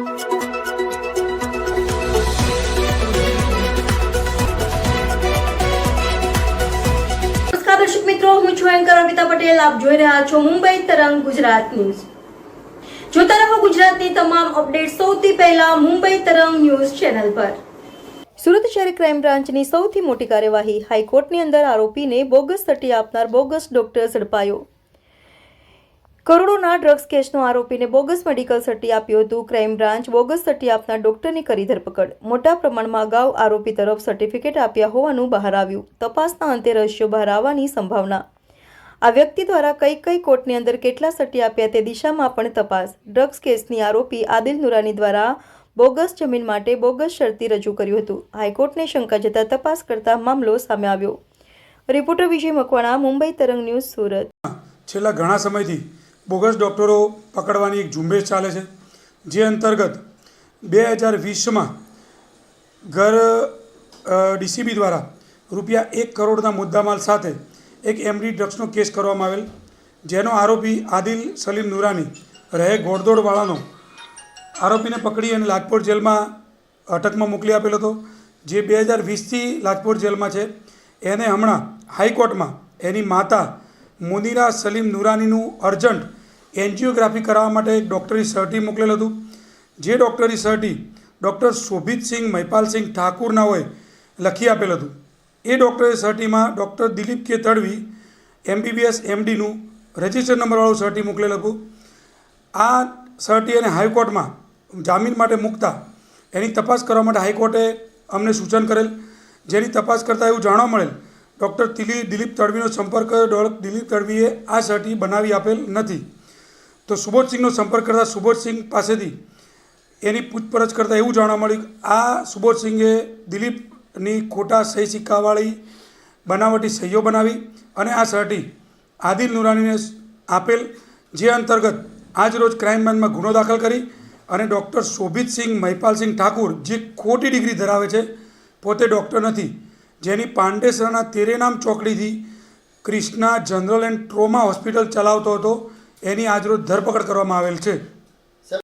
દર્શક મિત્રો, હું છું એન્કર અર્પિતા પટેલ. આપ જોઈ રહ્યા છો મુંબઈ તરંગ ગુજરાત ન્યૂઝ. જોતા રહો ગુજરાતની તમામ અપડેટ સૌથી પહેલા મુંબઈ તરંગ ન્યૂઝ ચેનલ પર. સુરત શહેર ક્રાઇમ બ્રાન્ચની સૌથી મોટી કાર્યવાહી. હાઈકોર્ટની અંદર આરોપીને બોગસ સટ્ટી આપનાર બોગસ ડોક્ટર ઝડપાયો. કરોડોના ડ્રગ્સ કેસનો આરોપીને બોગસ મેડિકલ સટ્ટી આપ્યું હતું. ક્રાઇમ બ્રાન્ચ બોગસ સટ્ટી આપનાર ડોક્ટરની કરી ધરપકડ. મોટા પ્રમાણમાં અગાઉ આરોપી તરફ સર્ટિફિકેટ આપ્યા હોવાનું બહાર આવ્યું. તપાસના અંતે રહસ્યો બહાર આવવાની સંભાવના. આ વ્યક્તિ દ્વારા કઈ કોર્ટની અંદર કેટલા સટ્ટી આપ્યા તે દિશામાં પણ તપાસ. ડ્રગ્સ કેસની આરોપી આદિલ નુરાની દ્વારા બોગસ જમીન માટે બોગસ શરતી રજૂ કર્યું હતું. હાઈકોર્ટને શંકા જતા તપાસ કરતા મામલો સામે આવ્યો. રિપોર્ટર વિજય મકવાણા, મુંબઈ તરંગ ન્યૂઝ, સુરત. છેલ્લા ઘણા સમયથી બોગસ ડૉક્ટરો પકડવાની એક ઝુંબેશ ચાલે છે, જે અંતર્ગત 2020માં ડીસીબી દ્વારા રૂપિયા 1 કરોડના મુદ્દામાલ સાથે એક એમડી ડ્રગ્સનો કેસ કરવામાં આવેલ, જેનો આરોપી આદિલ સલીમ નુરાની રહે ઘોડદોડવાળાનો આરોપીને પકડી અને લાજપોર જેલમાં અટકમાં મોકલી આપેલો હતો, જે 2020થી લાજપોર જેલમાં છે. એને હમણાં હાઈકોર્ટમાં એની માતા મુનીરા સલીમ નુરાનીનું અર્જન્ટ એન્જિયોગ્રાફી કરાવવા માટે એક ડૉક્ટરી સર્ટી મોકલેલું હતું. જે ડૉક્ટરી સર્ટી ડૉક્ટર શોભિતસિંહ મહિપાલસિંહ ઠાકુરના હોય લખી આપેલ હતું. એ ડૉક્ટરી સર્ટીમાં ડૉક્ટર દિલીપ કે તડવી MBBS MDનું રજિસ્ટર નંબરવાળું સર્ટી મોકલેલું હતું. આ સર્ટી એને હાઈકોર્ટમાં જામીન માટે મૂકતા એની તપાસ કરવા માટે હાઈકોર્ટે અમને સૂચન કરેલ, જેની તપાસ કરતાં એવું જાણવા મળેલ ડૉક્ટર દિલીપ તડવીનો સંપર્ક કર્યો. દિલીપ તડવીએ આ સર્ટી બનાવી આપેલ નથી. તો સુબોધસિંહનો સંપર્ક કરતાં સુબોધસિંહ પાસેથી એની પૂછપરછ કરતાં એવું જાણવા મળ્યું કે આ સુબોધસિંહે દિલીપની ખોટા સહી સિક્કાવાળી બનાવટી સહીઓ બનાવી અને આ સર્ટી આદિલ નુરાનીને આપેલ, જે અંતર્ગત આજરોજ ક્રાઇમ બ્રાન્ચમાં ગુનો દાખલ કરી અને ડૉક્ટર શોભિતસિંહ મહિપાલસિંહ ઠાકુર, જે ખોટી ડિગ્રી ધરાવે છે, પોતે ડૉક્ટર નથી, જેની પાંડેસરાના તેરેનામ ચોકડીથી Krishna general and trauma hospital ચલાવતો હતો, એની આજરોજ ધરપકડ કરવામાં આવેલ છે.